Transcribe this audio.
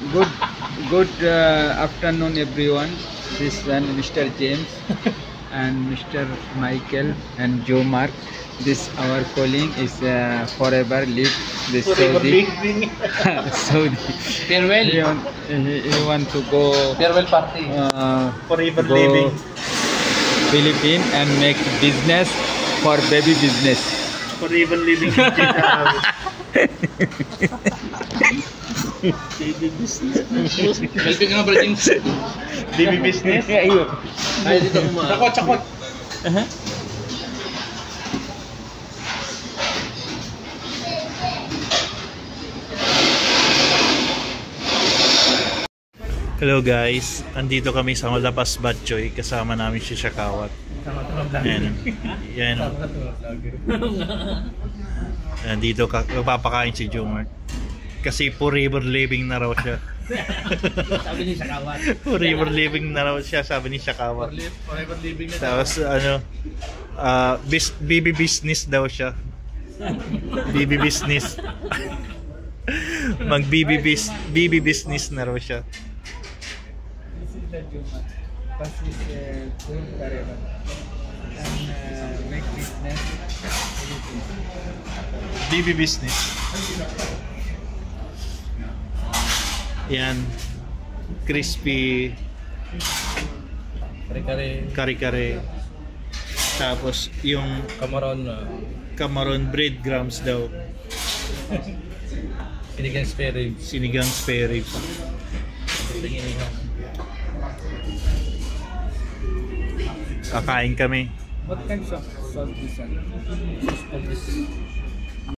Good, good afternoon, everyone. This one, Mr. James and Mr. Michael and Joe Mark. This our calling is forever live this Saudi. Saudi. Farewell. He want to go Farewell party. Forever go living. Philippines and make business for baby business. Forever living in Jeddah. Baby business. Helping ka na ba rin? Baby business? Ayun. Ay, dito mo. Chakot, chakot. Hello guys, andito kami sa Malapas Batchoy, kasama namin si Shakawat. Ayan. Yan. Andito papakain si Jomar. Kasi forever living na raw siya. Sabi ni Shakawat. Forever living na raw siya, sabi ni Shakawat. Forever living na. Tapos baby business daw siya. Baby business. Mag baby business na raw siya. This is good forever and make business. Baby business. Yan. Crispy kare-kare. Tapos yung Cameron breadcrumbs daw. Sinigang spare ribs. Sinigang spare ribs. Kakain kami. What kinds of salt is that?